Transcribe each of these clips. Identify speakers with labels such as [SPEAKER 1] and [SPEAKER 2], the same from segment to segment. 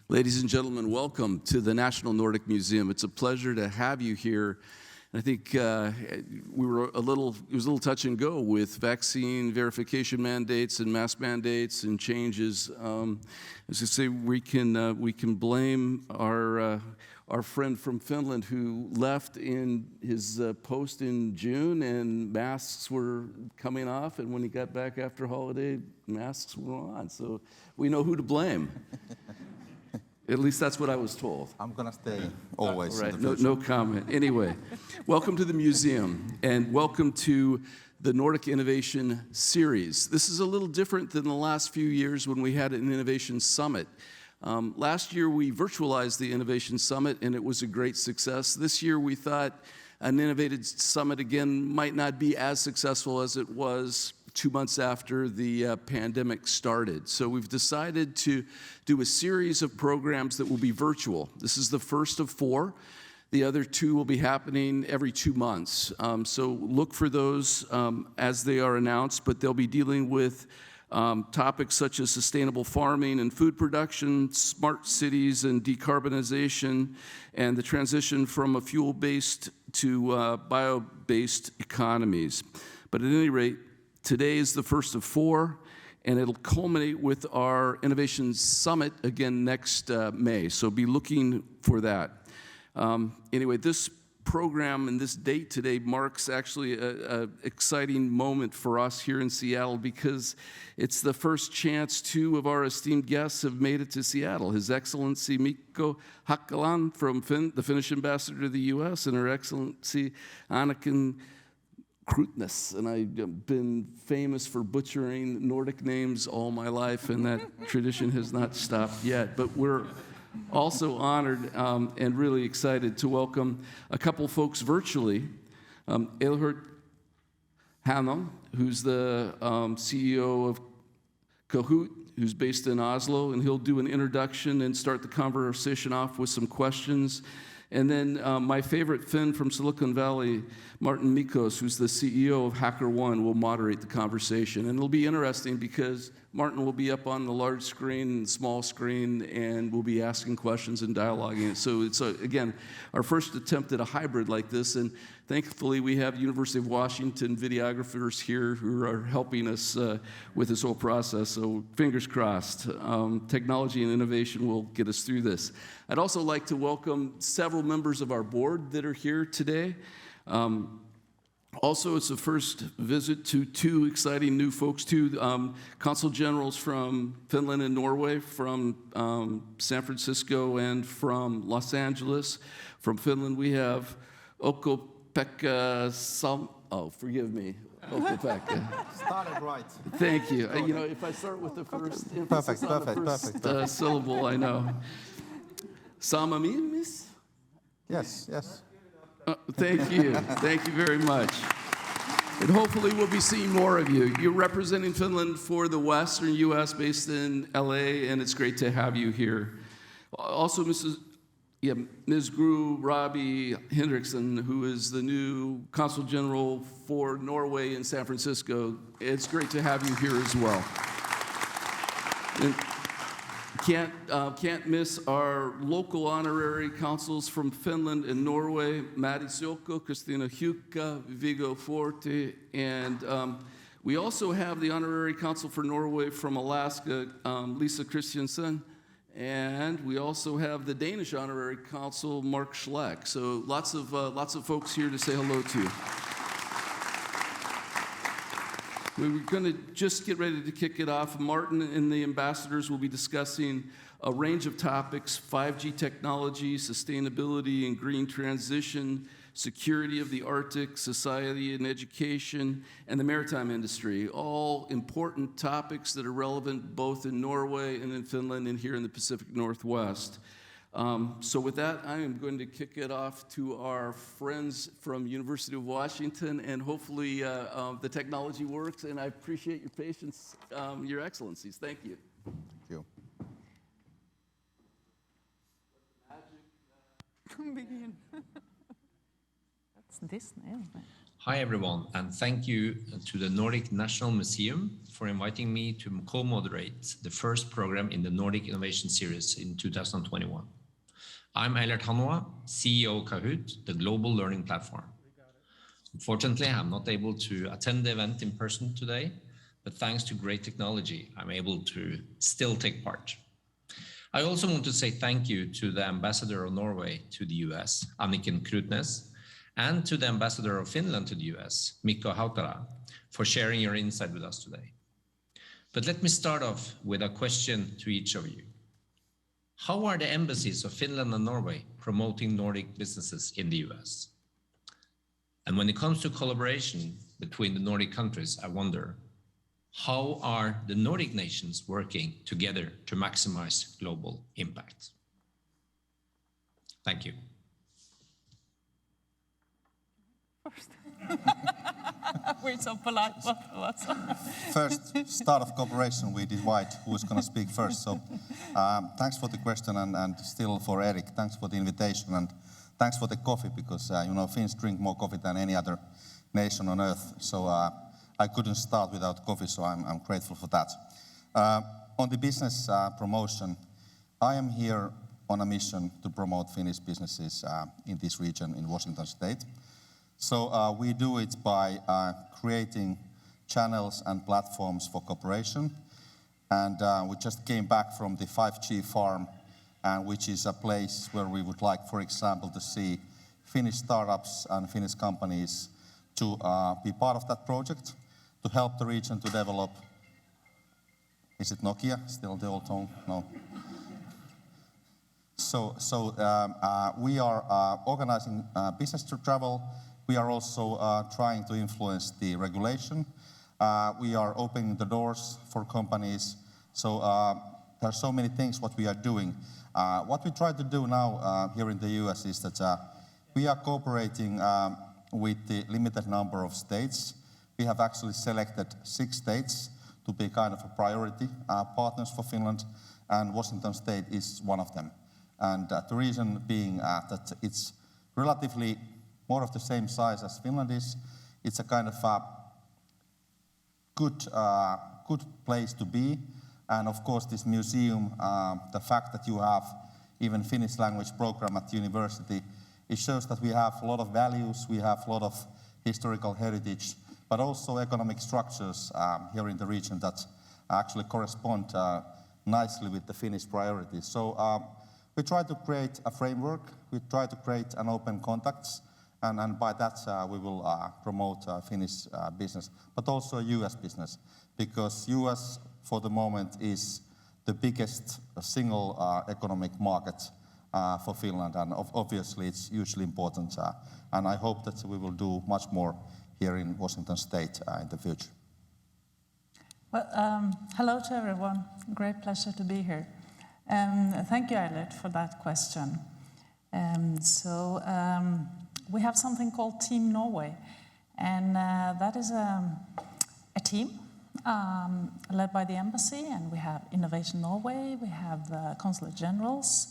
[SPEAKER 1] Ladies and gentlemen, welcome to the National Nordic Museum. It's a pleasure to have you here. I think it was a little touch and go with vaccine verification mandates and mask mandates and changes. As I say, we can blame our friend from Finland who left in his post in June, and masks were coming off, and when he got back after holiday, masks were on. So we know who to blame. At least that's what I was told.
[SPEAKER 2] I'm going to stay always.
[SPEAKER 1] Right, no comment. Anyway, welcome to the museum, and welcome to the Nordic Innovation Series. This is a little different than the last few years when we had an Innovation Summit. Last year, we virtualized the Innovation Summit, and it was a great success. This year, we thought an Innovative Summit, again, might not be as successful as it was 2 months after the pandemic started. So we've decided to do a series of programs that will be virtual. This is the first of 4. The other 2 will be happening every 2 months. So look for those as they are announced, but they'll be dealing with topics such as sustainable farming and food production, smart cities and decarbonization, and the transition from a fuel-based to bio-based economies. But at any rate, today is the first of 4, and it'll culminate with our Innovation Summit again next May, so be looking for that. Anyway, this program and this date today marks actually an exciting moment for us here in Seattle because it's the first chance 2 of our esteemed guests have made it to Seattle. His Excellency Mikko Hautala from the Finnish ambassador to the U.S. and Her Excellency Anniken Krutnes, and I've been famous for butchering Nordic names all my life, and that tradition has not stopped yet. But we're also honored and really excited to welcome a couple folks virtually. Eilert Hanoa, who's the CEO of Kahoot, who's based in Oslo, and he'll do an introduction and start the conversation off with some questions. And then my favorite Finn from Silicon Valley, Mårten Mickos, who's the CEO of HackerOne, will moderate the conversation. And it'll be interesting because Mårten will be up on the large screen and small screen, and we'll be asking questions and dialoguing. So it's, again, our first attempt at a hybrid like this. And thankfully, we have University of Washington videographers here who are helping us with this whole process. So fingers crossed. Technology and innovation will get us through this. I'd also like to welcome several members of our board that are here today. Also, it's the first visit to 2 exciting new folks, 2 consul generals from Finland and Norway, from San Francisco and from Los Angeles. From Finland, we have Ukko-Pekka forgive me. Ukko-Pekka.
[SPEAKER 2] Started right.
[SPEAKER 1] Thank you. You know, if I start with the first emphasis on the first syllable, I know. Samamimis?
[SPEAKER 2] Yes.
[SPEAKER 1] Thank you. Thank you very much. And hopefully we'll be seeing more of you. You're representing Finland for the Western U.S. based in L.A., and it's great to have you here. Also, Ms. Gru Robbie Hendrickson, who is the new Consul General for Norway in San Francisco. It's great to have you here as well. And can't miss our local honorary consuls from Finland and Norway, Matti Siokko, Christina Hukka, Viggo Forti, and we also have the honorary consul for Norway from Alaska, Lisa Christiansen, and we also have the Danish honorary consul, Mark Schleck. So lots of folks here to say hello to. We're going to just get ready to kick it off. Mårten and the ambassadors will be discussing a range of topics: 5G technology, sustainability and green transition, security of the Arctic, society and education, and the maritime industry. All important topics that are relevant both in Norway and in Finland and here in the Pacific Northwest. So with that, I am going to kick it off to our friends from University of Washington, and hopefully the technology works, and I appreciate your patience, Your Excellencies. Thank you.
[SPEAKER 2] Thank you.
[SPEAKER 3] Begin. That's Disney, isn't it? Hi everyone, and thank you to the Nordic National Museum for inviting me to co-moderate the first program in the Nordic Innovation Series in 2021. I'm Eilert Hanoa, CEO of Kahoot, the global learning platform. Unfortunately, I'm not able to attend the event in person today, but thanks to great technology, I'm able to still take part. I also want to say thank you to the Ambassador of Norway to the US, Anniken Krutnes, and to the Ambassador of Finland to the US, Mikko Hautala, for sharing your insight with us today. But let me start off with a question to each of you. How are the embassies of Finland and Norway promoting Nordic businesses in the US? And when it comes to collaboration between the Nordic countries, I wonder, how are the Nordic nations working together to maximize global impact? Thank you.
[SPEAKER 4] We're so polite, both of us.
[SPEAKER 2] First, start of cooperation, we divide who's going to speak first. So thanks for the question, and still for Eric, thanks for the invitation, and thanks for the coffee, because Finns drink more coffee than any other nation on earth. So I couldn't start without coffee, so I'm grateful for that. On the business promotion, I am here on a mission to promote Finnish businesses in this region in Washington State. So we do it by creating channels and platforms for cooperation. And we just came back from the 5G farm, which is a place where we would like, for example, to see Finnish startups and Finnish companies to be part of that project, to help the region to develop. Is it Nokia? Still the old tone? No. So we are organizing business to travel. We are also trying to influence the regulation. We are opening the doors for companies. So there are so many things what we are doing. What we try to do now here in the US is that we are cooperating with the limited number of states. We have actually selected 6 states to be kind of a priority partners for Finland, and Washington State is one of them. And the reason being that it's relatively more of the same size as Finland is. It's a kind of a good place to be. And of course, this museum, the fact that you have even Finnish language program at the university, it shows that we have a lot of values, we have a lot of historical heritage, but also economic structures here in the region that actually correspond nicely with the Finnish priorities. So we try to create a framework, we try to create an open contacts, and by that we will promote Finnish business, but also US business, because US for the moment is the biggest single economic market for Finland, and obviously it's hugely important, and I hope that we will do much more here in Washington State in the future.
[SPEAKER 4] Well, hello to everyone. Great pleasure to be here. Thank you, Eilert, for that question. We have something called Team Norway, and that is a team led by the embassy, and we have Innovation Norway, we have Consulate Generals,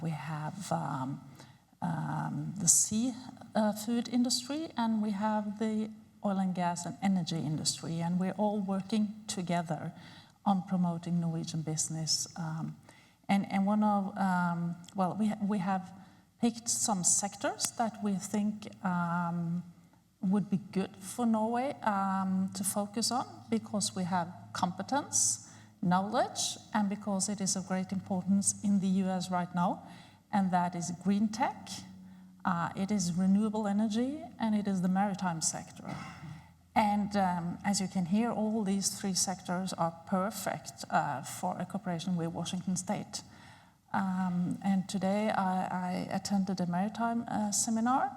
[SPEAKER 4] we have the seafood industry, and we have the oil and gas and energy industry, and we're all working together on promoting Norwegian business. And one of, we have picked some sectors that we think would be good for Norway to focus on, because we have competence, knowledge, and because it is of great importance in the US right now, and that is green tech, it is renewable energy, and it is the maritime sector. And as you can hear, all these 3 sectors are perfect for a cooperation with Washington State. And today I attended a maritime seminar,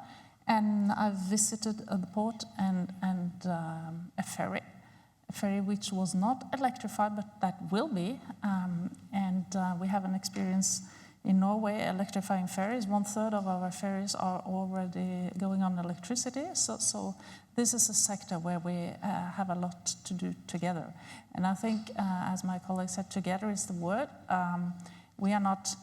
[SPEAKER 4] and I visited the port and a ferry which was not electrified, but that will be. And we have an experience in Norway electrifying ferries. 1/3 of our ferries are already going on electricity. So this is a sector where we have a lot to do together. And I think, as my colleague said, together is the word. We are not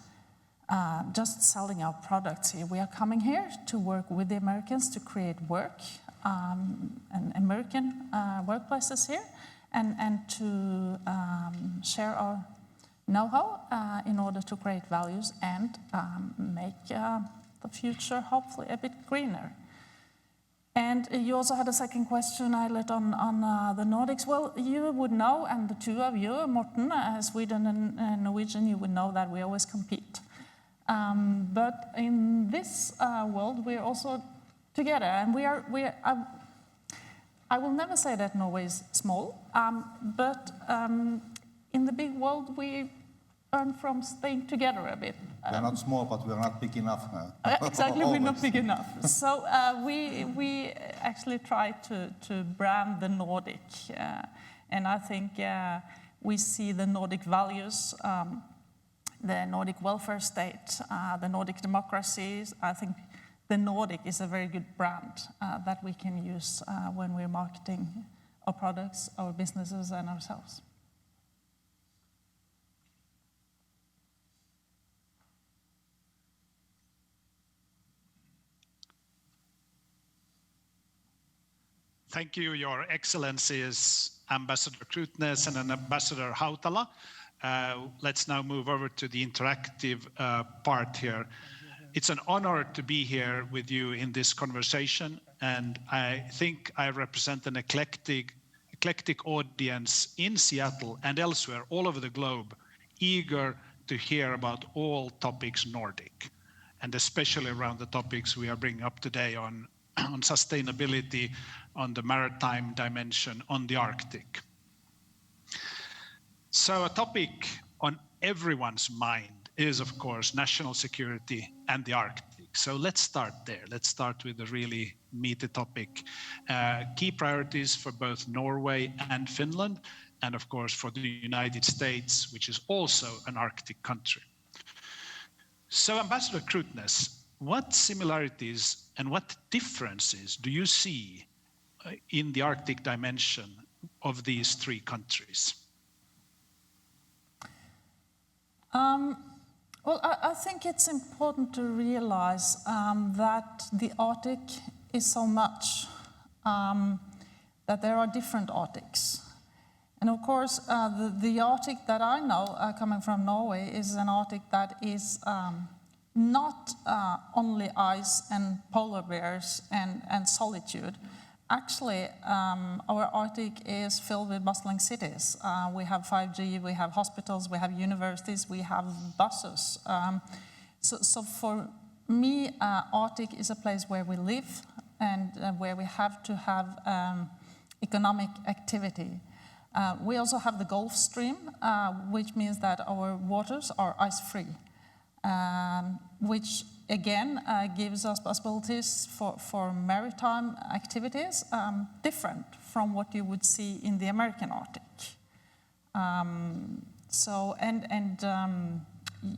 [SPEAKER 4] just selling our products here. We are coming here to work with the Americans to create work, and American workplaces here, and to share our know-how in order to create values and make the future hopefully a bit greener. And you also had a second question, Eilert, on the Nordics. Well, you would know, and the two of you, Mårten, Sweden and Norwegian, you would know that we always compete. But in this world, we're also together, and I will never say that Norway is small, but in the big world, we earn from staying together a bit.
[SPEAKER 2] We are not small, but we are not big enough.
[SPEAKER 4] Exactly, we're not big enough. So we actually try to brand the Nordic, and I think we see the Nordic values, the Nordic welfare state, the Nordic democracies. I think the Nordic is a very good brand that we can use when we're marketing our products, our businesses, and ourselves.
[SPEAKER 5] Thank you, Your Excellencies, Ambassador Krutnes and Ambassador Hautala. Let's now move over to the interactive part here. It's an honor to be here with you in this conversation, and I think I represent an eclectic audience in Seattle and elsewhere all over the globe, eager to hear about all topics Nordic, and especially around the topics we are bringing up today on sustainability, on the maritime dimension, on the Arctic. So a topic on everyone's mind is, of course, national security and the Arctic. So let's start there. Let's start with a really meaty topic. Key priorities for both Norway and Finland, and of course for the United States, which is also an Arctic country. So Ambassador Krutnes, what similarities and what differences do you see in the Arctic dimension of these three countries?
[SPEAKER 4] Well, I think it's important to realize that the Arctic is so much, that there are different Arctics. And of course, the Arctic that I know, coming from Norway, is an Arctic that is not only ice and polar bears and solitude. Actually, our Arctic is filled with bustling cities. We have 5G, we have hospitals, we have universities, we have buses. So for me, Arctic is a place where we live and where we have to have economic activity. We also have the Gulf Stream, which means that our waters are ice-free, which again gives us possibilities for maritime activities different from what you would see in the American Arctic.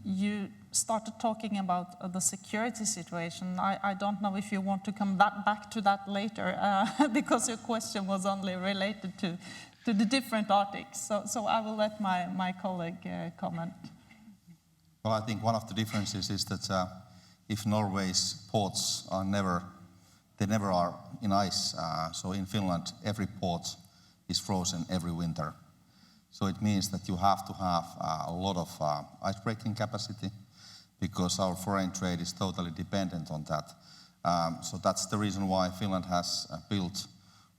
[SPEAKER 4] You started talking about the security situation. I don't know if you want to come back to that later, because your question was only related to the different Arctics. So I will let my colleague comment.
[SPEAKER 2] Well, I think one of the differences is that if Norway's ports are never are in ice, so in Finland every port is frozen every winter. So it means that you have to have a lot of ice-breaking capacity, because our foreign trade is totally dependent on that. So that's the reason why Finland has built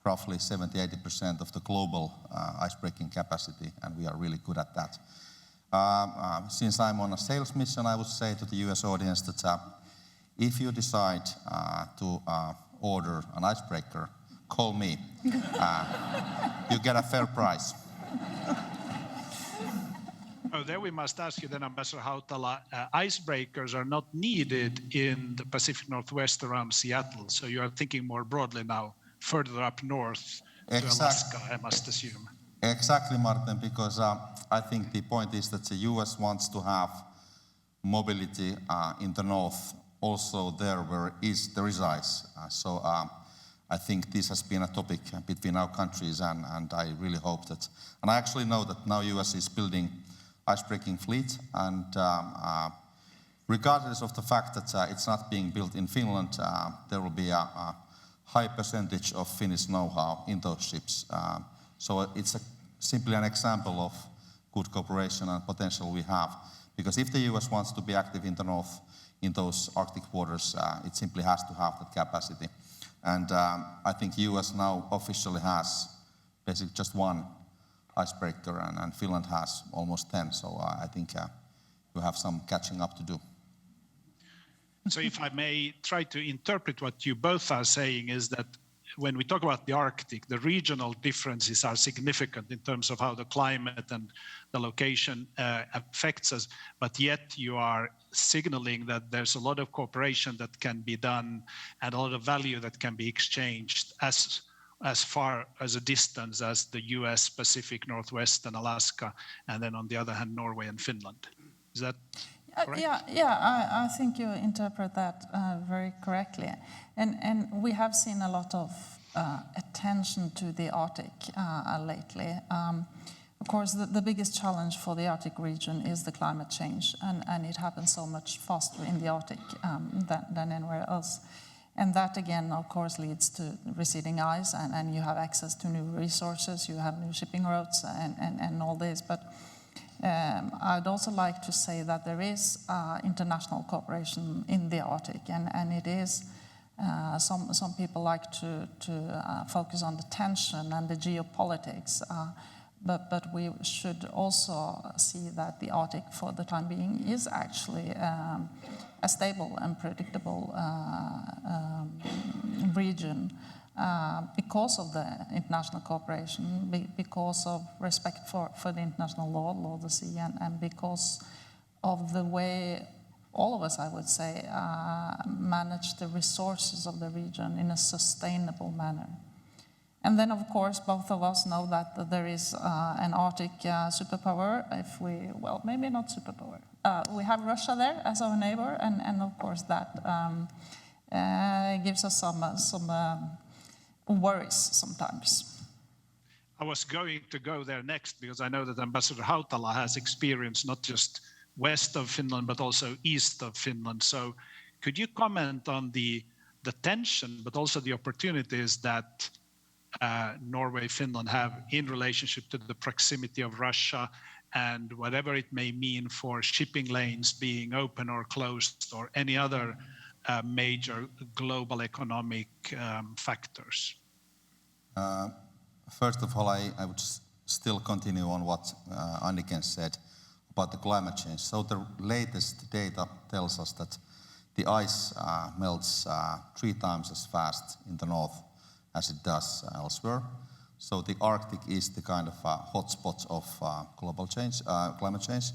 [SPEAKER 2] roughly 70-80% of the global ice-breaking capacity, and we are really good at that. Since I'm on a sales mission, I would say to the US audience that if you decide to order an icebreaker, call me. You get a fair price.
[SPEAKER 5] Oh, there we must ask you then, Ambassador Hautala, icebreakers are not needed in the Pacific Northwest around Seattle, so you are thinking more broadly now, further up north to Alaska, I must assume.
[SPEAKER 2] Exactly, Martin, because I think the point is that the US wants to have mobility in the north, also there where there is ice. So I think this has been a topic between our countries, and I really hope that, and I actually know that now US is building ice-breaking fleet, and regardless of the fact that it's not being built in Finland, there will be a high percentage of Finnish know-how in those ships. So it's simply an example of good cooperation and potential we have. Because if the US wants to be active in the north, in those Arctic waters, it simply has to have that capacity. And I think US now officially has basically just one icebreaker, and Finland has almost 10. So I think we have some catching up to do.
[SPEAKER 5] So if I may try to interpret what you both are saying is that when we talk about the Arctic, the regional differences are significant in terms of how the climate and the location affects us, but yet you are signaling that there's a lot of cooperation that can be done and a lot of value that can be exchanged as far as a distance as the US, Pacific Northwest and Alaska, and then on the other hand, Norway and Finland. Is that correct?
[SPEAKER 4] I think you interpret that very correctly. And we have seen a lot of attention to the Arctic lately. Of course, the biggest challenge for the Arctic region is the climate change, and it happens so much faster in the Arctic than anywhere else. And that, again, of course, leads to receding ice, and you have access to new resources, you have new shipping routes, and all this. But I'd also like to say that there is international cooperation in the Arctic, and it is some people like to focus on the tension and the geopolitics, but we should also see that the Arctic, for the time being, is actually a stable and predictable region. Because of the international cooperation, because of respect for the international law of the sea, and because of the way all of us, I would say, manage the resources of the region in a sustainable manner. And then, of course, both of us know that there is an Arctic superpower, well, maybe not superpower. We have Russia there as our neighbor, and of course that gives us some worries sometimes.
[SPEAKER 5] I was going to go there next because I know that Ambassador Hautala has experience not just west of Finland but also east of Finland. So could you comment on the tension but also the opportunities that Norway, Finland have in relationship to the proximity of Russia and whatever it may mean for shipping lanes being open or closed or any other major global economic factors?
[SPEAKER 2] First of all, I would still continue on what Anniken said about the climate change. So the latest data tells us that the ice melts 3 times as fast in the north as it does elsewhere. So the Arctic is the kind of hotspot of global change, climate change.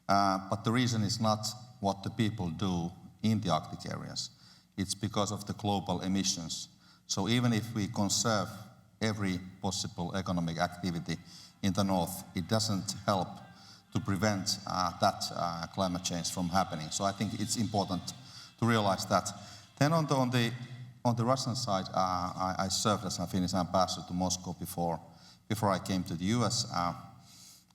[SPEAKER 2] But the reason is not what the people do in the Arctic areas. It's because of the global emissions. So even if we conserve every possible economic activity in the north, it doesn't help to prevent that climate change from happening. So I think it's important to realize that. Then on the Russian side, I served as a Finnish ambassador to Moscow before I came to the US.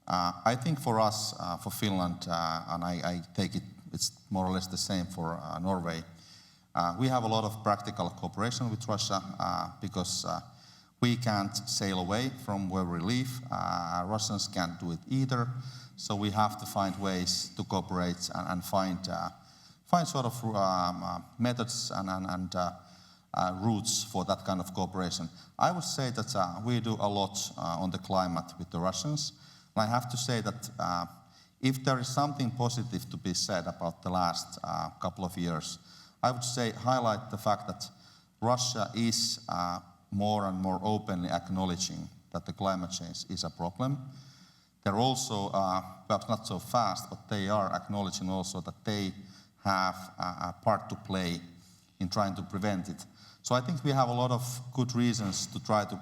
[SPEAKER 2] I think for us, for Finland, and I take it's more or less the same for Norway, we have a lot of practical cooperation with Russia because we can't sail away from where we live. Russians can't do it either. So we have to find ways to cooperate and find sort of methods and routes for that kind of cooperation. I would say that we do a lot on the climate with the Russians. And I have to say that if there is something positive to be said about the last couple of years, I would say highlight the fact that Russia is more and more openly acknowledging that the climate change is a problem. They're also, perhaps not so fast, but they are acknowledging also that they have a part to play in trying to prevent it. So I think we have a lot of good reasons to try to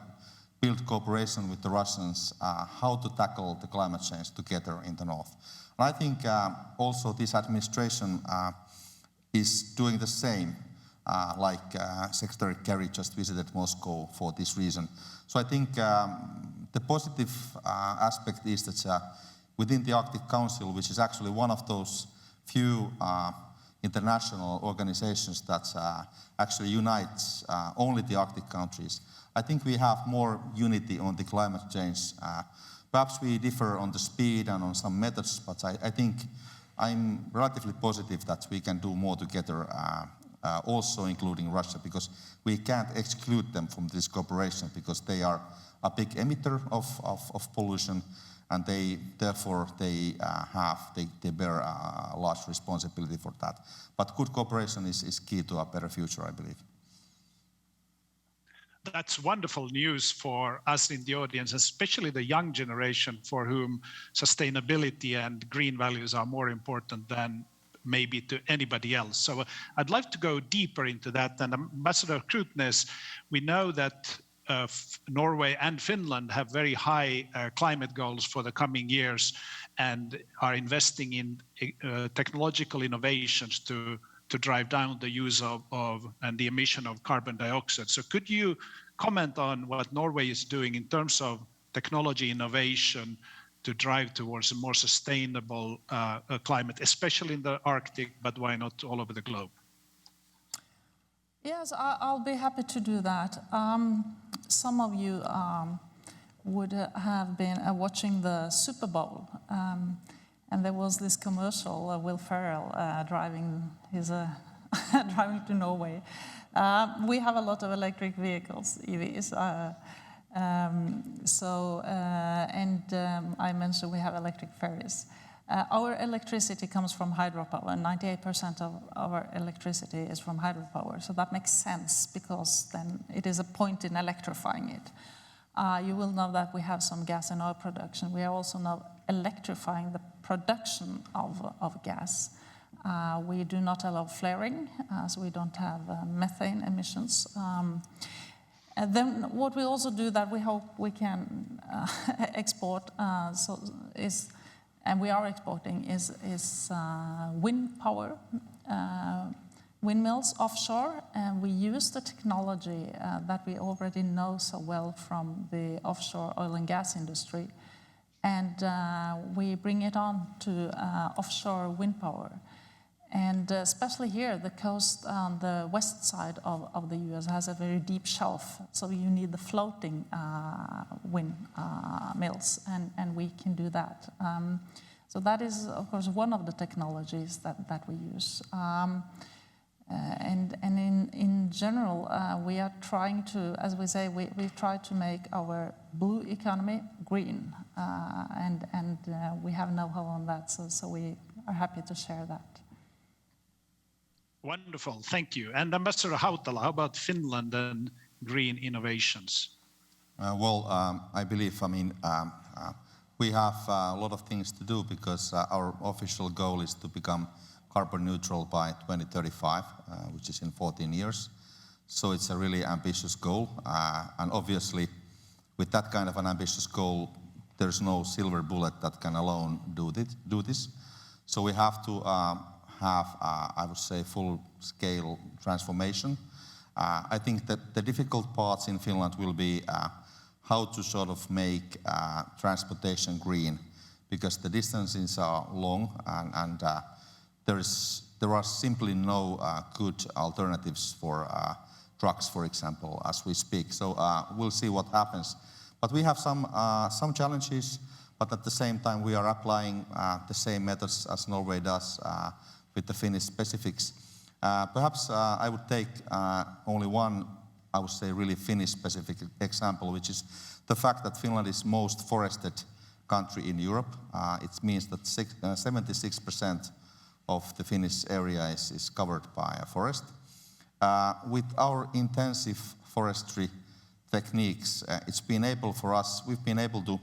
[SPEAKER 2] build cooperation with the Russians, how to tackle the climate change together in the north. And I think also this administration is doing the same, like Secretary Kerry just visited Moscow for this reason. So I think the positive aspect is that within the Arctic Council, which is actually one of those few international organizations that actually unites only the Arctic countries. I think we have more unity on the climate change. Perhaps we differ on the speed and on some methods, but I think I'm relatively positive that we can do more together, also including Russia, because we can't exclude them from this cooperation because they are a big emitter of pollution, and therefore they bear a large responsibility for that. But good cooperation is key to a better future, I believe.
[SPEAKER 5] That's wonderful news for us in the audience, especially the young generation for whom sustainability and green values are more important than maybe to anybody else. So I'd like to go deeper into that. And Ambassador Krutnes, we know that Norway and Finland have very high climate goals for the coming years and are investing in technological innovations to drive down the use of and the emission of carbon dioxide. So could you comment on what Norway is doing in terms of technology innovation to drive towards a more sustainable climate, especially in the Arctic, but why not all over the globe?
[SPEAKER 4] Yes, I'll be happy to do that. Some of you would have been watching the Super Bowl, and there was this commercial, Will Ferrell driving to Norway. We have a lot of electric vehicles, EVs. I mentioned we have electric ferries. Our electricity comes from hydropower, and 98% of our electricity is from hydropower. So that makes sense because then it is a point in electrifying it. You will know that we have some gas in our production. We are also now electrifying the production of gas. We do not allow flaring, so we don't have methane emissions. And then what we also do that we hope we can export and we are exporting is wind power, windmills offshore, and we use the technology that we already know so well from the offshore oil and gas industry, and we bring it on to offshore wind power. And especially here, the coast on the west side of the US has a very deep shelf, so you need the floating wind mills, and we can do that. So that is, of course, one of the technologies that we use. And in general, we are trying to, as we say, we try to make our blue economy green, and we have know-how on that, so we are happy to share that.
[SPEAKER 5] Wonderful, thank you. And Ambassador Hautala, how about Finland and green innovations?
[SPEAKER 2] I believe, we have a lot of things to do because our official goal is to become carbon neutral by 2035, which is in 14 years. So it's a really ambitious goal. And obviously, with that kind of an ambitious goal, there's no silver bullet that can alone do this. So we have to have, I would say, full-scale transformation. I think that the difficult parts in Finland will be how to sort of make transportation green, because the distances are long and there are simply no good alternatives for trucks, for example, as we speak. So we'll see what happens. But we have some challenges, but at the same time we are applying the same methods as Norway does with the Finnish specifics. Perhaps I would take only one, I would say, really Finnish-specific example, which is the fact that Finland is most forested country in Europe. It means that 76% of the Finnish area is covered by a forest. With our intensive forestry techniques, we've been able to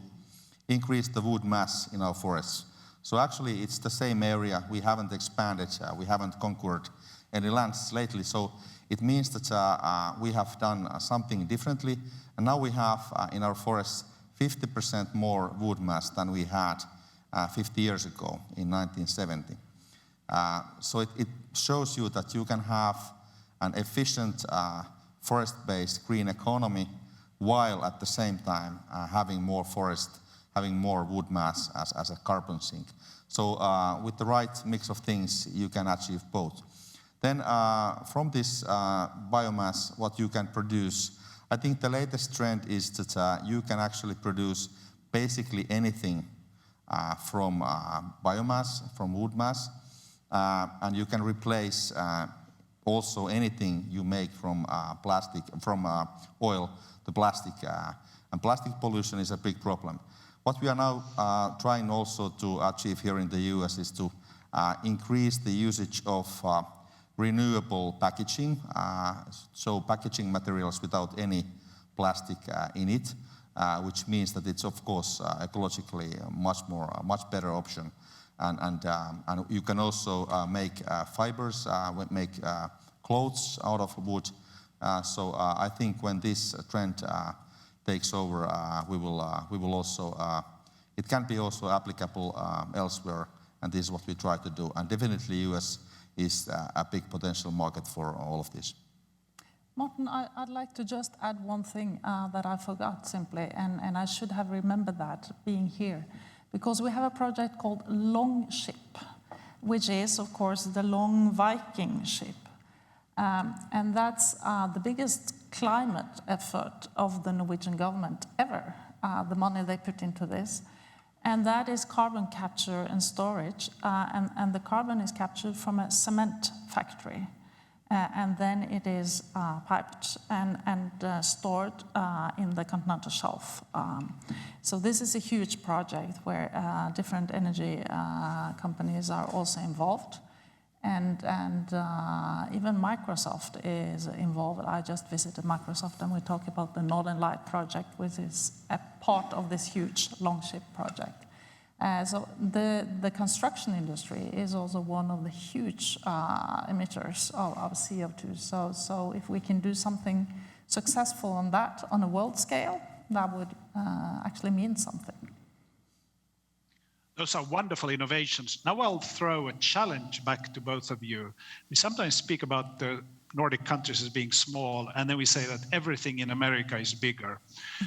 [SPEAKER 2] increase the wood mass in our forests. So actually, it's the same area. We haven't expanded. We haven't conquered any lands lately. So it means that we have done something differently. And now we have in our forests 50% more wood mass than we had 50 years ago in 1970. So it shows you that you can have an efficient forest-based green economy while at the same time having more forest having more wood mass as a carbon sink. So with the right mix of things, you can achieve both. Then from this biomass, what you can produce, I think the latest trend is that you can actually produce basically anything from biomass, from wood mass, and you can replace also anything you make from plastic, from oil to plastic, and plastic pollution is a big problem. What we are now trying also to achieve here in the US is to increase the usage of renewable packaging, so packaging materials without any plastic in it, which means that it's of course ecologically much better option. And you can also make fibers, make clothes out of wood. So I think when this trend takes over, we will also, it can be also applicable elsewhere, and this is what we try to do. And definitely US is a big potential market for all of this.
[SPEAKER 4] Mårten, I'd like to just add one thing that I forgot simply, and I should have remembered that being here, because we have a project called Longship, which is, of course, the Long Viking ship. And that's the biggest climate effort of the Norwegian government ever, the money they put into this. And that is carbon capture and storage, and the carbon is captured from a cement factory. And then it is piped and stored in the continental shelf. So this is a huge project where different energy companies are also involved. And even Microsoft is involved. I just visited Microsoft and we talk about the Northern Light project, which is a part of this huge Longship project. So the construction industry is also one of the huge emitters of CO2. So if we can do something successful on that on a world scale, that would actually mean something.
[SPEAKER 5] Those are wonderful innovations. Now I'll throw a challenge back to both of you. We sometimes speak about the Nordic countries as being small, and then we say that everything in America is bigger.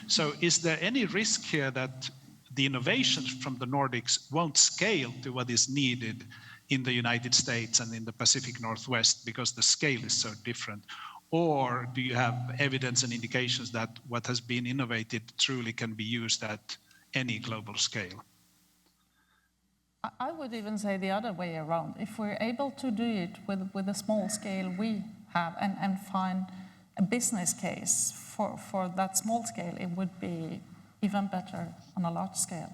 [SPEAKER 5] So is there any risk here that the innovations from the Nordics won't scale to what is needed in the United States and in the Pacific Northwest because the scale is so different? Or do you have evidence and indications that what has been innovated truly can be used at any global scale?
[SPEAKER 4] I would even say the other way around. If we're able to do it with the small scale we have and find a business case for that small scale, it would be even better on a large scale.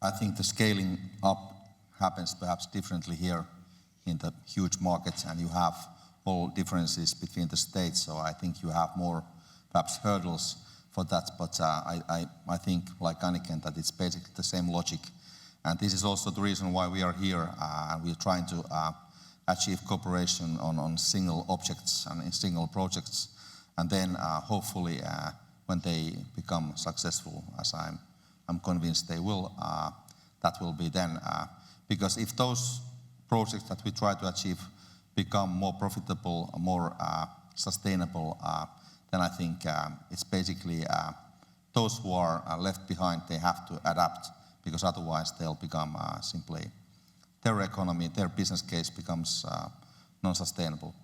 [SPEAKER 2] I think the scaling up happens perhaps differently here in the huge markets, and you have all differences between the states, so I think you have more perhaps hurdles for that, but I think, like Anniken, that it's basically the same logic. And this is also the reason why we are here, and we're trying to achieve cooperation on single objects and in single projects, and then hopefully when they become successful, as I'm convinced they will, that will be then, because if those projects that we try to achieve become more profitable, more sustainable, then I think it's basically those who are left behind, they have to adapt, because otherwise they'll become simply, their economy, their business case becomes non-sustainable.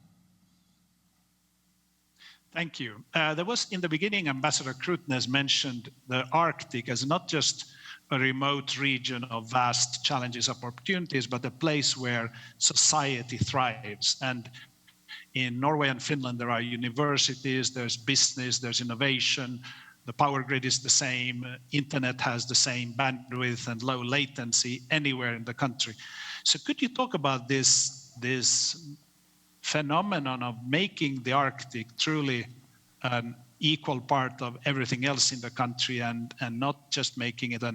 [SPEAKER 5] Thank you. There was, in the beginning, Ambassador Krutnes mentioned the Arctic as not just a remote region of vast challenges and opportunities, but a place where society thrives. And in Norway and Finland, there are universities, there's business, there's innovation, the power grid is the same, internet has the same bandwidth and low latency anywhere in the country. So could you talk about this phenomenon of making the Arctic truly an equal part of everything else in the country, and not just making it a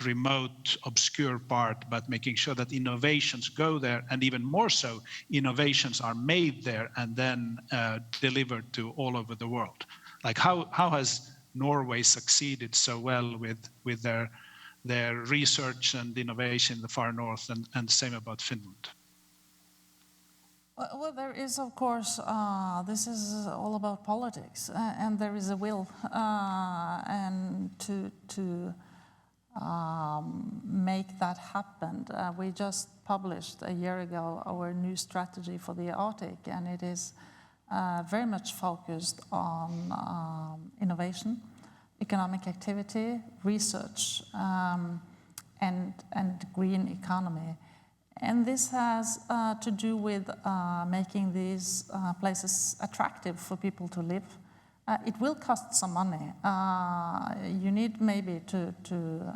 [SPEAKER 5] remote, obscure part, but making sure that innovations go there, and even more so, innovations are made there and then delivered to all over the world? Like how has Norway succeeded so well with their research and innovation in the far north, and same about Finland?
[SPEAKER 4] Well, there is, of course, this is all about politics, and there is a will and to make that happen. We just published a year ago our new strategy for the Arctic, and it is very much focused on innovation, economic activity, research, and green economy. And this has to do with making these places attractive for people to live. It will cost some money. You need maybe to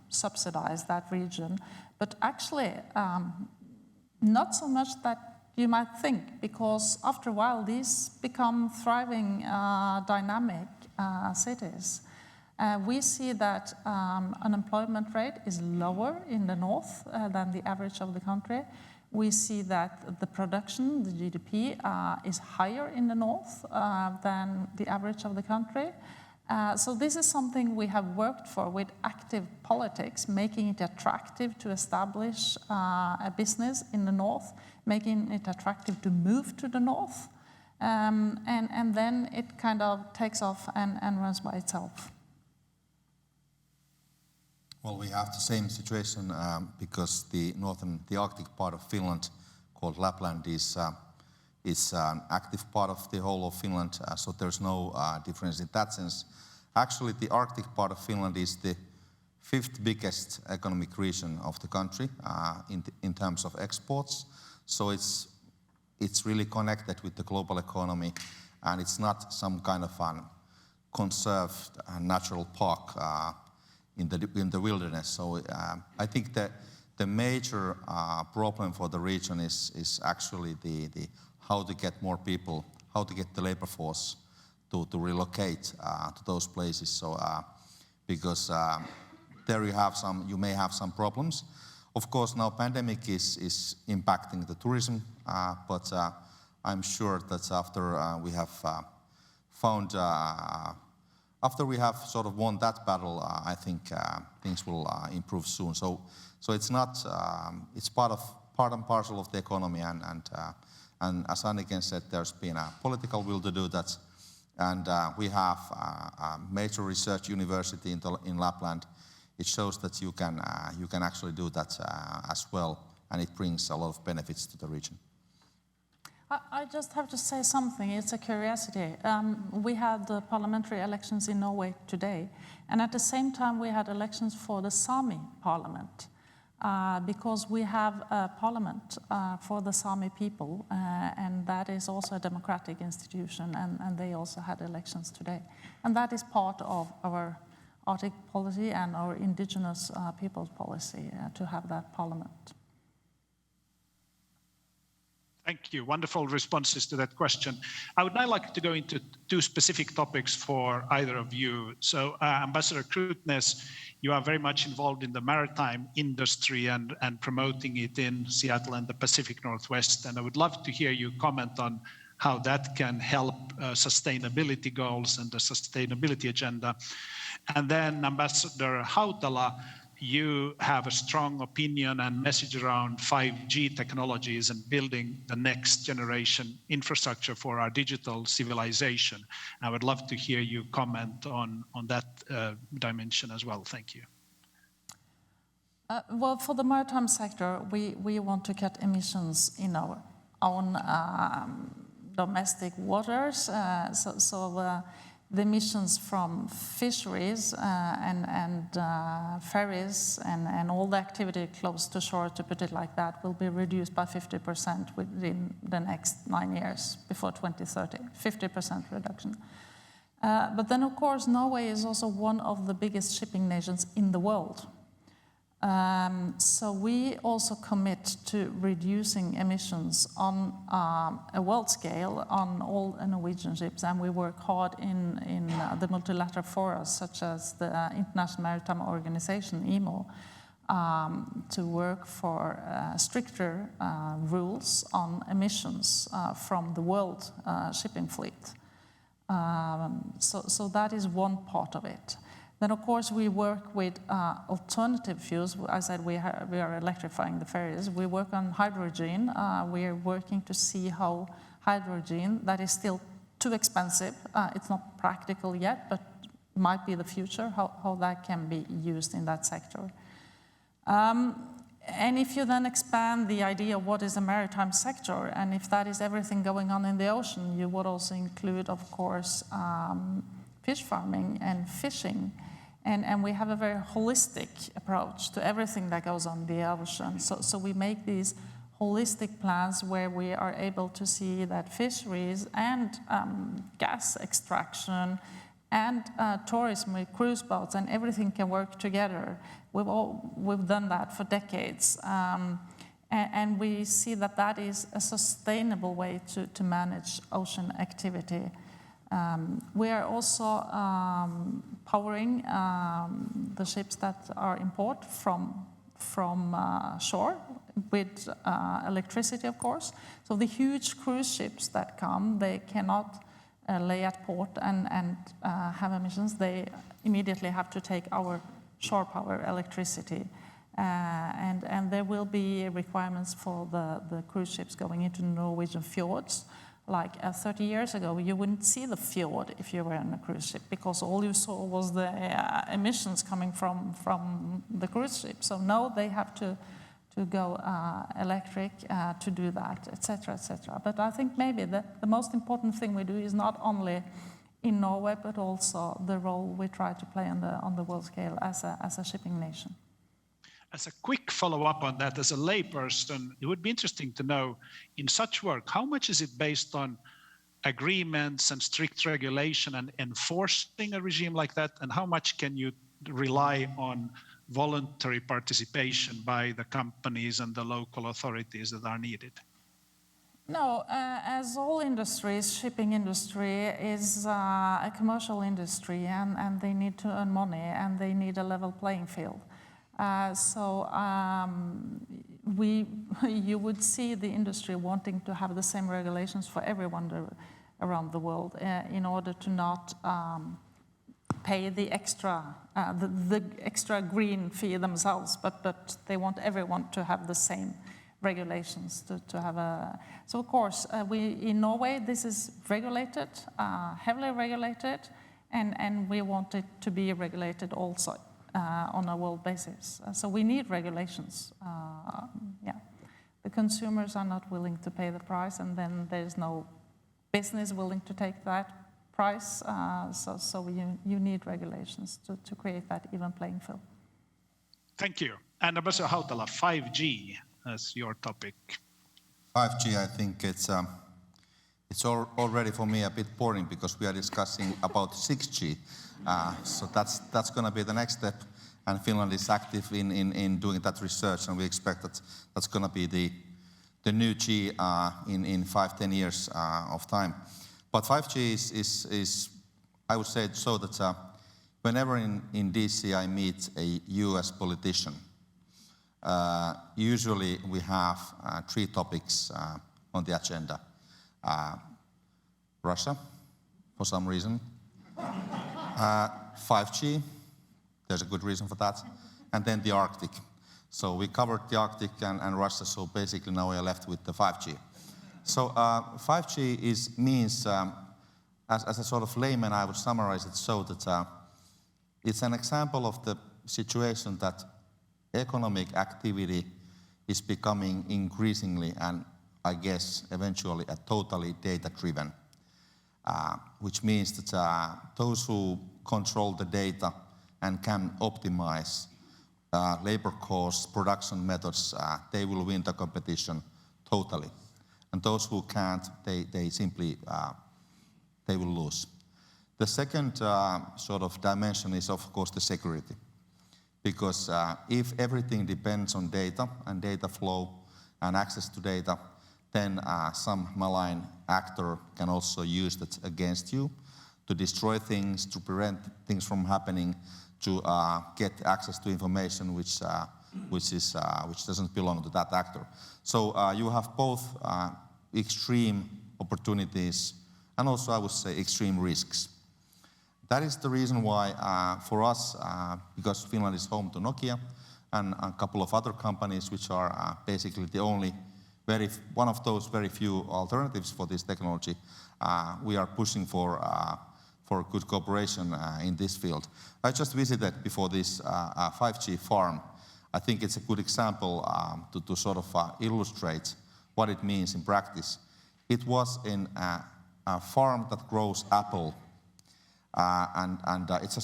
[SPEAKER 4] subsidize that region, but actually not so much that you might think, because after a while these become thriving, dynamic cities. We see that unemployment rate is lower in the north than the average of the country. We see that the production, the GDP, is higher in the north than the average of the country. So this is something we have worked for with active politics, making it attractive to establish a business in the north, making it attractive to move to the north, and then it kind of takes off and runs by itself.
[SPEAKER 2] Well, we have the same situation because the Arctic part of Finland, called Lapland, is an active part of the whole of Finland, so there's no difference in that sense. Actually, the Arctic part of Finland is the 5th biggest economic region of the country in terms of exports, so it's really connected with the global economy, and it's not some kind of conserved natural park in the wilderness. So I think that the major problem for the region is actually the how to get more people, how to get the labor force to relocate to those places. So because there you may have some problems. Of course, now pandemic is impacting the tourism, but I'm sure that after we have after we have sort of won that battle, I think things will improve soon. So it's not, it's part and parcel of the economy, and as Anniken said, there's been a political will to do that, and we have a major research university in Lapland. It shows that you can actually do that as well, and it brings a lot of benefits to the region.
[SPEAKER 4] I just have to say something, it's a curiosity. We had the parliamentary elections in Norway today, and at the same time we had elections for the Sami parliament, because we have a parliament for the Sami people, and that is also a democratic institution, and they also had elections today. And that is part of our Arctic policy and our indigenous people's policy, to have that parliament.
[SPEAKER 5] Thank you. Wonderful responses to that question. I would now like to go into 2 specific topics for either of you. So, Ambassador Krutnes, you are very much involved in the maritime industry and promoting it in Seattle and the Pacific Northwest. And I would love to hear you comment on how that can help sustainability goals and the sustainability agenda. And then, Ambassador Hautala, you have a strong opinion and message around 5G technologies and building the next generation infrastructure for our digital civilization. I would love to hear you comment on that dimension as well. Thank you.
[SPEAKER 4] Well, for the maritime sector, we want to cut emissions in our own domestic waters. The emissions from fisheries and ferries and all the activity close to shore, to put it like that, will be reduced by 50% within the next 9 years, before 2030, 50% reduction. But then, of course, Norway is also one of the biggest shipping nations in the world. So we also commit to reducing emissions on a world scale on all Norwegian ships, and we work hard in the multilateral fora, such as the International Maritime Organization, IMO, to work for stricter rules on emissions from the world shipping fleet. So that is one part of it. Then, of course, we work with alternative fuels. I said we are electrifying the ferries. We work on hydrogen. We are working to see how hydrogen, that is still too expensive. It's not practical yet, but might be the future, how that can be used in that sector. And if you then expand the idea of what is a maritime sector, and if that is everything going on in the ocean, you would also include, of course, fish farming and fishing. And we have a very holistic approach to everything that goes on the ocean. So we make these holistic plans where we are able to see that fisheries and gas extraction and tourism with cruise boats and everything can work together. We've done that for decades. And we see that that is a sustainable way to manage ocean activity. We are also powering the ships that are imported from shore with electricity, of course. So the huge cruise ships that come, they cannot lay at port and have emissions. They immediately have to take our shore power electricity. And there will be requirements for the cruise ships going into Norwegian fjords. Like 30 years ago, you wouldn't see the fjord if you were on a cruise ship because all you saw was the emissions coming from the cruise ship. So now they have to go electric to do that, etc., etc. But I think maybe the most important thing we do is not only in Norway, but also the role we try to play on the world scale as a shipping nation.
[SPEAKER 5] As a quick follow-up on that, as a layperson, it would be interesting to know, in such work, how much is it based on agreements and strict regulation and enforcing a regime like that, and how much can you rely on voluntary participation by the companies and the local authorities that are needed?
[SPEAKER 4] No, as all industries, shipping industry is a commercial industry, and they need to earn money, and they need a level playing field. You would see the industry wanting to have the same regulations for everyone around the world in order to not pay the extra green fee themselves, but they want everyone to have the same regulations to have a. So of course, in Norway this is regulated, heavily regulated, and we want it to be regulated also. On a world basis. So we need regulations. The consumers are not willing to pay the price, and then there's no business willing to take that price. So you need regulations to create that even playing field.
[SPEAKER 5] Thank you. And Ambassador Hautala, 5G as your topic.
[SPEAKER 2] 5G, I think it's already for me a bit boring because we are discussing about 6G. So that's going to be the next step, and Finland is active in doing that research, and we expect that that's going to be the new G in 5-10 years of time. But 5G is I would say so that whenever in DC I meet a US politician, usually we have 3 topics on the agenda. Russia, for some reason. 5G, there's a good reason for that. And then the Arctic. So we covered the Arctic and Russia, so basically now we are left with the 5G. So 5G means, as a sort of layman, I would summarize it so that it's an example of the situation that economic activity is becoming increasingly, and I guess eventually, totally data-driven. Which means that those who control the data and can optimize labor costs, production methods, they will win the competition totally. And those who can't, they simply they will lose. The second sort of dimension is, of course, the security. Because if everything depends on data and data flow and access to data, then some malign actor can also use that against you to destroy things, to prevent things from happening, to get access to information which doesn't belong to that actor. So you have both extreme opportunities and also, I would say, extreme risks. That is the reason why for us, because Finland is home to Nokia and a couple of other companies which are basically the only one of those very few alternatives for this technology, we are pushing for good cooperation in this field. I just visited before this 5G farm. I think it's a good example to sort of illustrate what it means in practice. It was in a farm that grows apple, and it's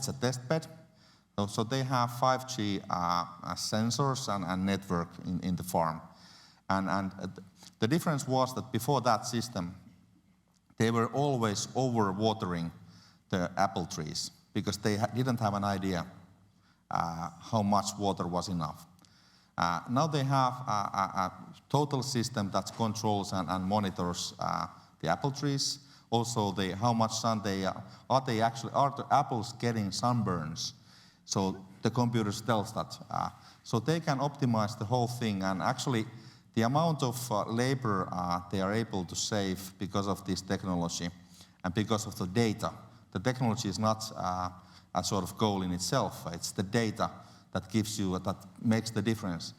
[SPEAKER 2] a test bed. So they have 5G sensors and network in the farm. And the difference was that before that system, they were always over-watering the apple trees because they didn't have an idea how much water was enough. Now they have a total system that controls and monitors the apple trees. Also, how much sun are the apples getting sunburns? So the computers tells that. So they can optimize the whole thing, and actually the amount of labor they are able to save because of this technology and because of the data. The technology is not a sort of goal in itself. It's the data that makes the difference.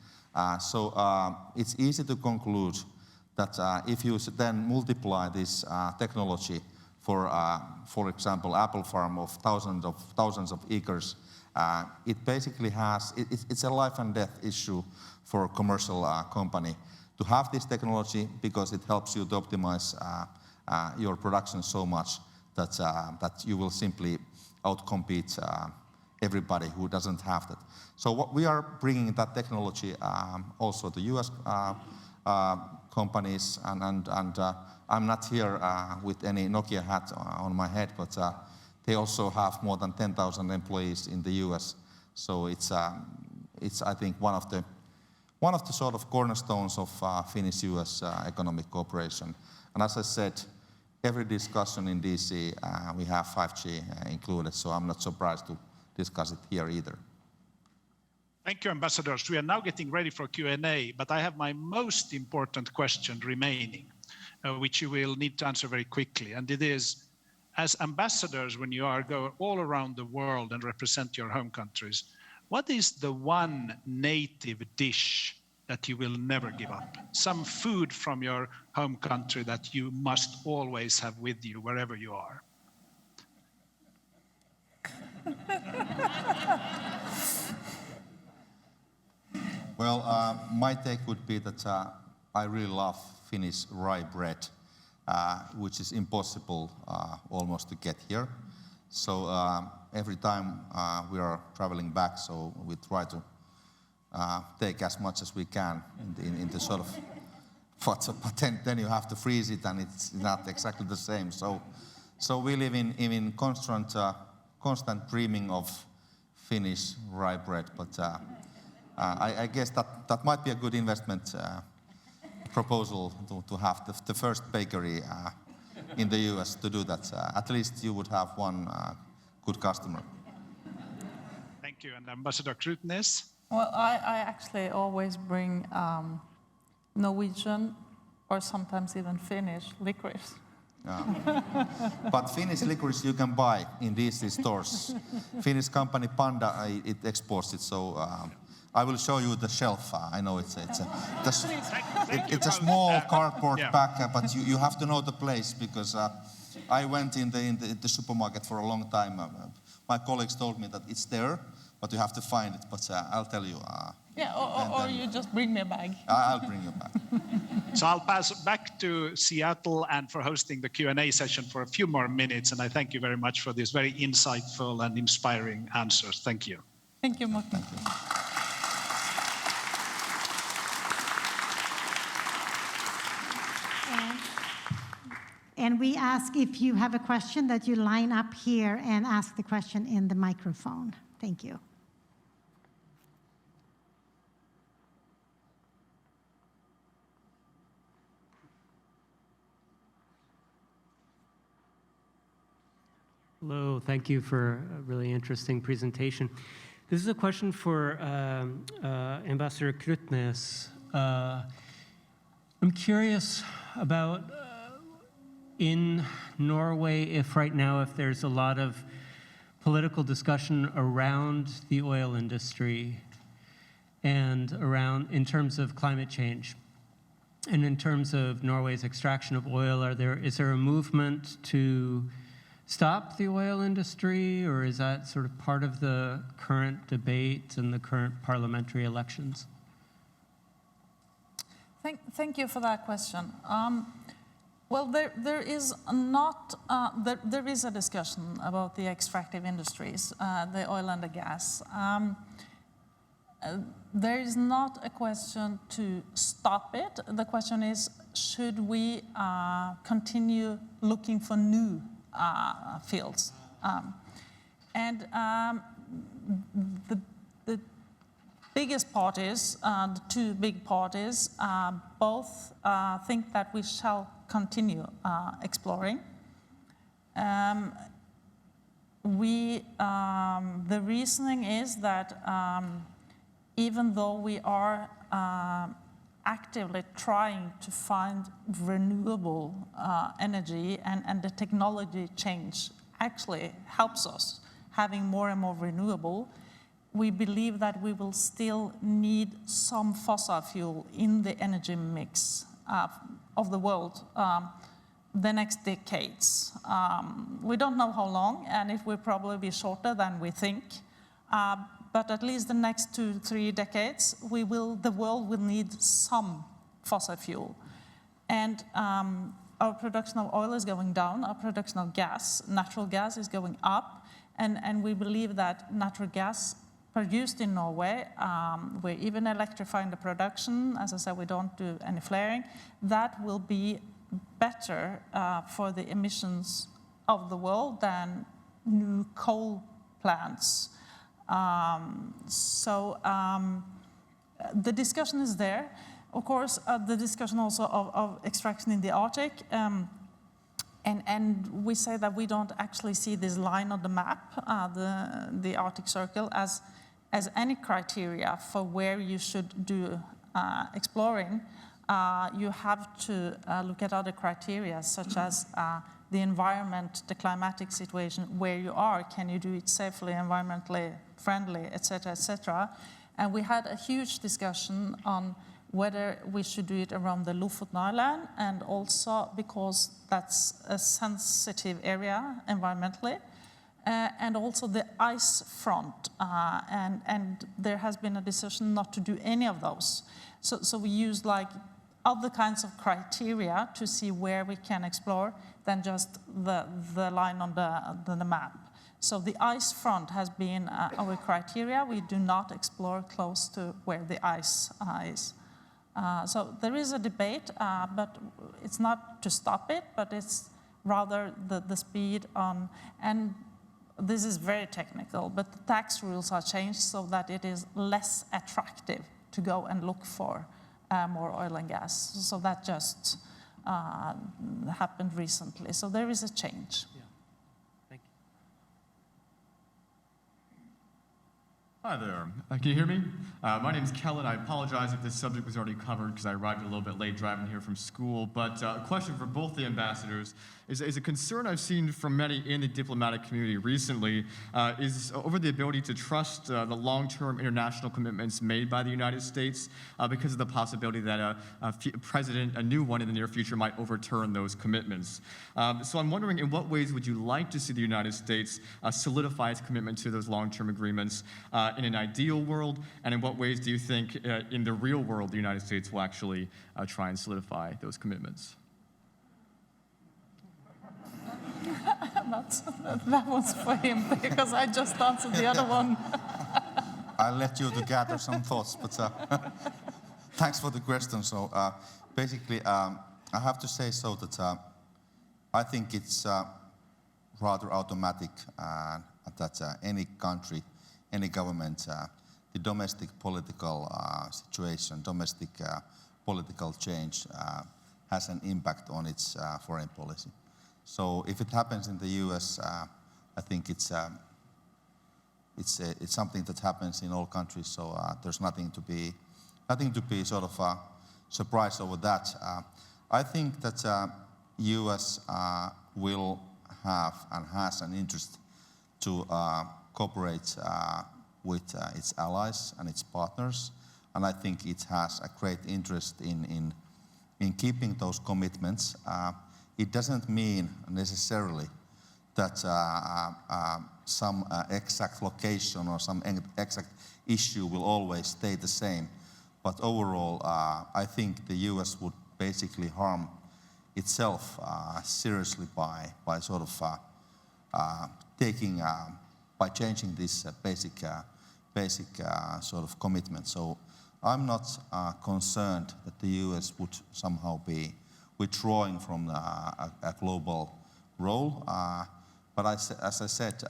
[SPEAKER 2] So it's easy to conclude that if you then multiply this technology for example, apple farm of thousands of acres, it basically it's a life and death issue for a commercial company to have this technology because it helps you to optimize your production so much that you will simply outcompete everybody who doesn't have that. So what we are bringing that technology also to US companies, and I'm not here with any Nokia hat on my head, but they also have more than 10,000 employees in the US. So it's I think one of the sort of cornerstones of Finnish-US economic cooperation. And as I said, every discussion in DC we have 5G included, so I'm not surprised to discuss it here either.
[SPEAKER 5] Thank you, ambassadors. We are now getting ready for Q&A, but I have my most important question remaining, which you will need to answer very quickly. And it is, as ambassadors, when you go all around the world and represent your home countries, what is the one native dish that you will never give up? Some food from your home country that you must always have with you wherever you are.
[SPEAKER 2] Well, my take would be that I really love Finnish rye bread, which is impossible almost to get here. So every time we are traveling back, so we try to take as much as we can in the sort of, but then you have to freeze it and it's not exactly the same. So we live in constant dreaming of Finnish rye bread, but I guess that might be a good investment proposal to have the first bakery in the US to do that. At least you would have one good customer.
[SPEAKER 5] Thank you. And Ambassador Krutnes?
[SPEAKER 4] Well, I actually always bring Norwegian or sometimes even Finnish licorice.
[SPEAKER 2] But Finnish licorice you can buy in these stores. Finnish company Panda, it exports it, so I will show you the shelf. I know it's a small cardboard pack, but you have to know the place because I went in the supermarket for a long time. My colleagues told me that it's there, but you have to find it. But I'll tell you.
[SPEAKER 4] Or you just bring me a bag.
[SPEAKER 2] I'll bring you back.
[SPEAKER 5] So I'll pass back to Seattle and for hosting the Q&A session for a few more minutes. And I thank you very much for these very insightful and inspiring answers. Thank you.
[SPEAKER 4] Thank you, Mårten.
[SPEAKER 2] Thank you.
[SPEAKER 6] And we ask if you have a question that you line up here and ask the question in the microphone. Thank you.
[SPEAKER 7] Hello, thank you for a really interesting presentation. This is a question for Ambassador Krutnes. I'm curious about in Norway, if right now, if there's a lot of political discussion around the oil industry and around in terms of climate change, and in terms of Norway's extraction of oil, is there a movement to stop the oil industry, or is that sort of part of the current debate and the current parliamentary elections?
[SPEAKER 4] Thank you for that question. Well, there is a discussion about the extractive industries, the oil and the gas. There is not a question to stop it. The question is, should we continue looking for new fields? The biggest parties, the two big parties, both think that we shall continue exploring. The reasoning is that even though we are actively trying to find renewable energy, and the technology change actually helps us having more and more renewable, we believe that we will still need some fossil fuel in the energy mix of the world the next decades. We don't know how long, and it will probably be shorter than we think. But at least the next 2-3 decades, the world will need some fossil fuel. And our production of oil is going down, our production of gas, natural gas, is going up, and we believe that natural gas produced in Norway, we're even electrifying the production. As I said, we don't do any flaring. That will be better for the emissions of the world than new coal plants. The discussion is there. Of course, the discussion also of extraction in the Arctic, and we say that we don't actually see this line on the map, the Arctic Circle, as any criteria for where you should do exploring. You have to look at other criteria, such as the environment, the climatic situation, where you are. Can you do it safely, environmentally friendly, etc., etc.? And we had a huge discussion on whether we should do it around the Lofoten Island, and also because that's a sensitive area environmentally, and also the ice front. And there has been a decision not to do any of those. So we use like other kinds of criteria to see where we can explore than just the line on the map. So the ice front has been our criteria. We do not explore close to where the ice is. So there is a debate, but it's not to stop it, but it's rather the speed on, and this is very technical, but the tax rules are changed so that it is less attractive to go and look for more oil and gas. So that just happened recently. So there is a change.
[SPEAKER 7] Yeah. Thank you.
[SPEAKER 8] Hi there. Can you hear me? My name is Kellen. I apologize if this subject was already covered because I arrived a little bit late driving here from school. But a question for both the ambassadors is a concern I've seen from many in the diplomatic community recently is over the ability to trust the long-term international commitments made by the United States because of the possibility that a new one in the near future, might overturn those commitments. So I'm wondering, in what ways would you like to see the United States solidify its commitment to those long-term agreements in an ideal world, and in what ways do you think in the real world the United States will actually try and solidify those commitments?
[SPEAKER 4] That was for him, because I just answered the other one.
[SPEAKER 2] I'll let you to gather some thoughts, but thanks for the question. So basically, I have to say so that I think it's rather automatic that any country, any government, the domestic political situation, domestic political change has an impact on its foreign policy. So if it happens in the U.S., I think it's something that happens in all countries. So there's nothing to be sort of surprised over that. I think that US will have and has an interest to cooperate with its allies and its partners, and I think it has a great interest in keeping those commitments. It doesn't mean necessarily that some exact location or some exact issue will always stay the same, but overall, I think the US would basically harm itself seriously by sort of by changing this basic sort of commitment. So I'm not concerned that the US would somehow be withdrawing from a global role, but as I said,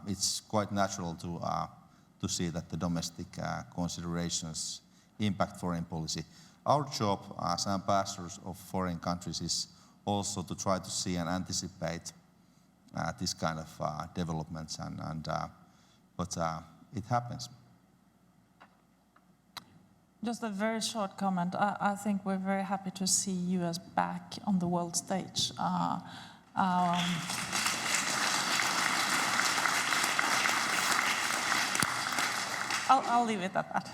[SPEAKER 2] it's quite natural to see that the domestic considerations impact foreign policy. Our job as ambassadors of foreign countries is also to try to see and anticipate this kind of developments, but it happens.
[SPEAKER 4] Just a very short comment. I think we're very happy to see US back on the world stage. I'll leave it at that.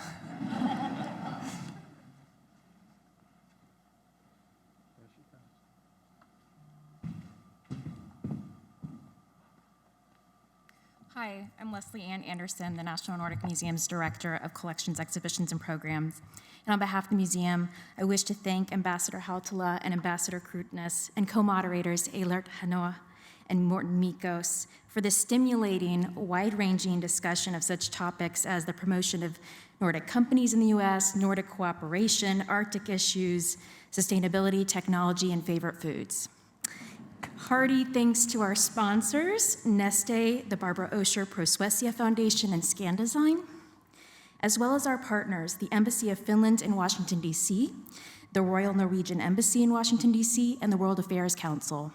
[SPEAKER 9] Hi, I'm Leslie Ann Anderson, the National Nordic Museum's Director of Collections, Exhibitions, and Programs. And on behalf of the museum, I wish to thank Ambassador Hautala and Ambassador Krutnes and co-moderators Eilert Hanoa and Mårten Mickos for the stimulating, wide-ranging discussion of such topics as the promotion of Nordic companies in the US, Nordic cooperation, Arctic issues, sustainability, technology, and favorite foods. Hearty thanks to our sponsors, Neste, the Barbara Osher Pro Suecia Foundation, and ScanDesign, as well as our partners, the Embassy of Finland in Washington, D.C., the Royal Norwegian Embassy in Washington, D.C., and the World Affairs Council,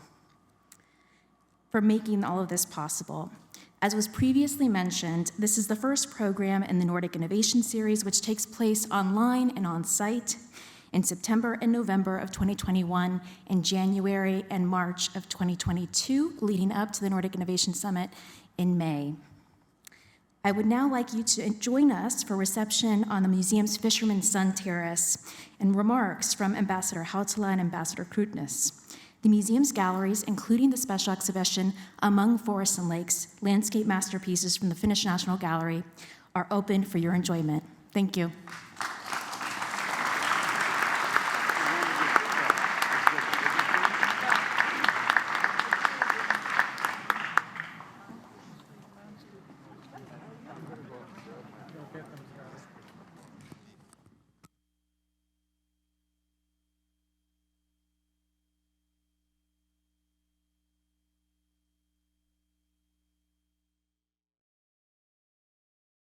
[SPEAKER 9] for making all of this possible. As was previously mentioned, this is the first program in the Nordic Innovation Series, which takes place online and on-site in September and November of 2021, and January and March of 2022, leading up to the Nordic Innovation Summit in May. I would now like you to join us for reception on the museum's Fisherman's Sun Terrace and remarks from Ambassador Hautala and Ambassador Krutnes. The museum's galleries, including the special exhibition Among Forests and Lakes, Landscape Masterpieces from the Finnish National Gallery, are open for your enjoyment. Thank you.